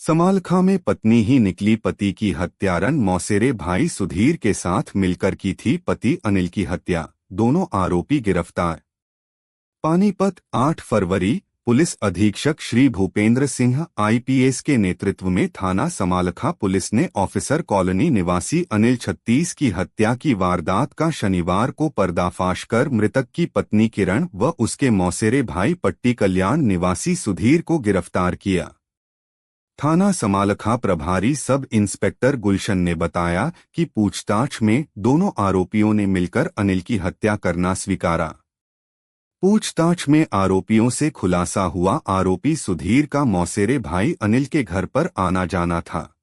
समालखा में पत्नी ही निकली पति की हत्यारन मौसेरे भाई सुधीर के साथ मिलकर की थी पति अनिल की हत्या, दोनों आरोपी गिरफ्तार। पानीपत 8 फरवरी। पुलिस अधीक्षक श्री भूपेंद्र सिंह आईपीएस के नेतृत्व में थाना समालखा पुलिस ने ऑफिसर कॉलोनी निवासी अनिल 36 की हत्या की वारदात का शनिवार को पर्दाफाश कर मृतक की पत्नी किरण व उसके मौसेरे भाई पट्टी कल्याण निवासी सुधीर को गिरफ्तार किया। थाना समालखा प्रभारी सब इंस्पेक्टर गुलशन ने बताया कि पूछताछ में दोनों आरोपियों ने मिलकर अनिल की हत्या करना स्वीकारा। पूछताछ में आरोपियों से खुलासा हुआ आरोपी सुधीर का मौसेरे भाई अनिल के घर पर आना जाना था।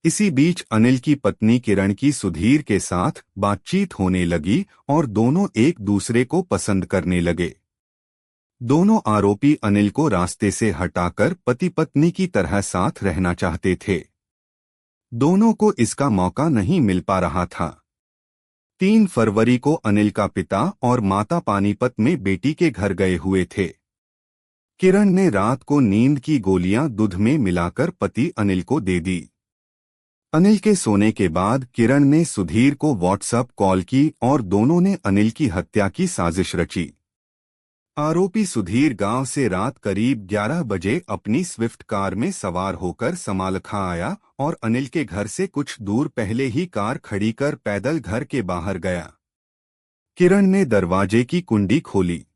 इसी बीच अनिल की पत्नी किरण की सुधीर के साथ बातचीत होने लगी और दोनों एक दूसरे को पसंद करने लगे। दोनों आरोपी अनिल को रास्ते से हटाकर पति पत्नी की तरह साथ रहना चाहते थे। दोनों को इसका मौका नहीं मिल पा रहा था। 3 फरवरी को अनिल का पिता और माता पानीपत में बेटी के घर गए हुए थे। किरण ने रात को नींद की गोलियां दूध में मिलाकर पति अनिल को दे दी। अनिल के सोने के बाद किरण ने सुधीर को व्हाट्सएप कॉल की और दोनों ने अनिल की हत्या की साजिश रची। आरोपी सुधीर गांव से रात करीब 11 बजे अपनी स्विफ्ट कार में सवार होकर समालखा आया और अनिल के घर से कुछ दूर पहले ही कार खड़ी कर पैदल घर के बाहर गया। किरण ने दरवाजे की कुंडी खोली।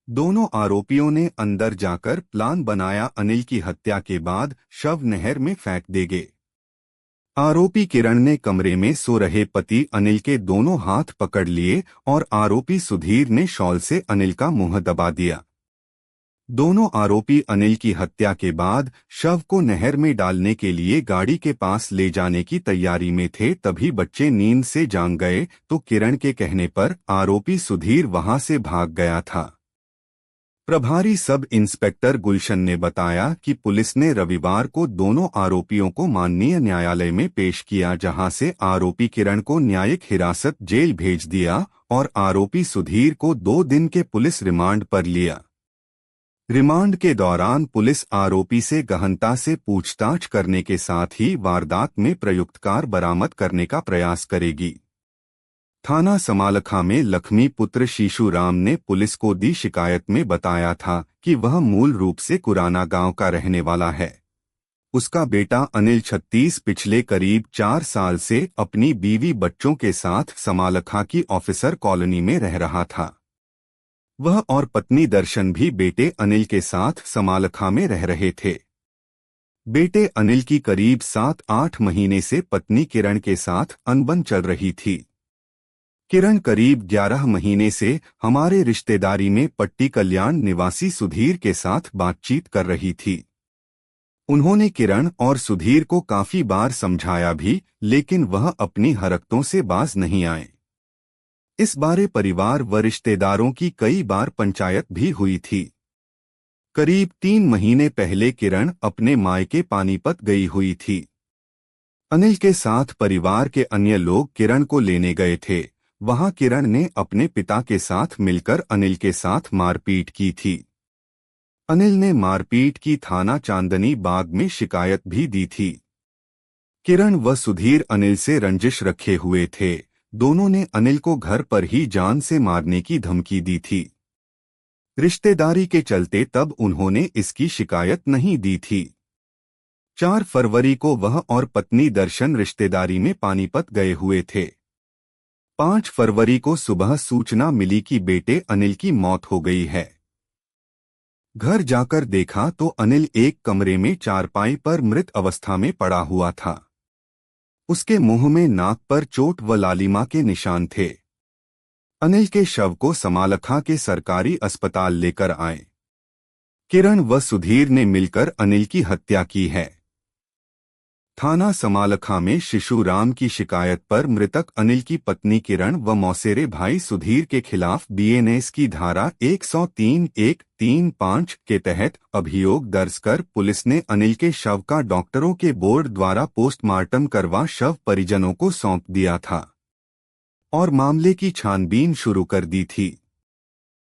दोनों आरोपियों ने अंदर जाकर प्लान बनाया अनिल की हत्या के बाद शव नहर में फेंक देंगे। आरोपी किरण ने कमरे में सो रहे पति अनिल के दोनों हाथ पकड़ लिए और आरोपी सुधीर ने शॉल से अनिल का मुंह दबा दिया। दोनों आरोपी अनिल की हत्या के बाद शव को नहर में डालने के लिए गाड़ी के पास ले जाने की तैयारी में थे, तभी बच्चे नींद से जाग गए तो किरण के कहने पर आरोपी सुधीर वहां से भाग गया था। प्रभारी सब इंस्पेक्टर गुलशन ने बताया कि पुलिस ने रविवार को दोनों आरोपियों को माननीय न्यायालय में पेश किया, जहां से आरोपी किरण को न्यायिक हिरासत जेल भेज दिया और आरोपी सुधीर को 2 दिन के पुलिस रिमांड पर लिया। रिमांड के दौरान पुलिस आरोपी से गहनता से पूछताछ करने के साथ ही वारदात में प्रयुक्त कार बरामद करने का प्रयास करेगी। थाना समालखा में लक्ष्मी पुत्र शिशु राम ने पुलिस को दी शिकायत में बताया था कि वह मूल रूप से कुराना गांव का रहने वाला है। उसका बेटा अनिल 36 पिछले करीब 4 साल से अपनी बीवी बच्चों के साथ समालखा की ऑफिसर कॉलोनी में रह रहा था। वह और पत्नी दर्शन भी बेटे अनिल के साथ समालखा में रह रहे थे। बेटे अनिल की करीब 7-8 महीने से पत्नी किरण के साथ अनबन चल रही थी। किरण करीब 11 महीने से हमारे रिश्तेदारी में पट्टी कल्याण निवासी सुधीर के साथ बातचीत कर रही थी। उन्होंने किरण और सुधीर को काफी बार समझाया भी, लेकिन वह अपनी हरकतों से बाज नहीं आए। इस बारे परिवार व रिश्तेदारों की कई बार पंचायत भी हुई थी। करीब 3 महीने पहले किरण अपने मायके पानीपत गई हुई थी। अनिल के साथ परिवार के अन्य लोग किरण को लेने गए थे। वहां किरण ने अपने पिता के साथ मिलकर अनिल के साथ मारपीट की थी। अनिल ने मारपीट की थाना चांदनी बाग में शिकायत भी दी थी। किरण व सुधीर अनिल से रंजिश रखे हुए थे। दोनों ने अनिल को घर पर ही जान से मारने की धमकी दी थी। रिश्तेदारी के चलते तब उन्होंने इसकी शिकायत नहीं दी थी। 4 फरवरी को वह और पत्नी दर्शन रिश्तेदारी में पानीपत गए हुए थे। 5 फरवरी को सुबह सूचना मिली कि बेटे अनिल की मौत हो गई है। घर जाकर देखा तो अनिल एक कमरे में चारपाई पर मृत अवस्था में पड़ा हुआ था। उसके मुंह में नाक पर चोट व लालिमा के निशान थे। अनिल के शव को समालखा के सरकारी अस्पताल लेकर आए। किरण व सुधीर ने मिलकर अनिल की हत्या की है। थाना समालखा में शिशु राम की शिकायत पर मृतक अनिल की पत्नी किरण व मौसेरे भाई सुधीर के खिलाफ बीएनएस की धारा 103(1)(3)(5) के तहत अभियोग दर्ज कर पुलिस ने अनिल के शव का डॉक्टरों के बोर्ड द्वारा पोस्टमार्टम करवा शव परिजनों को सौंप दिया था और मामले की छानबीन शुरू कर दी थी।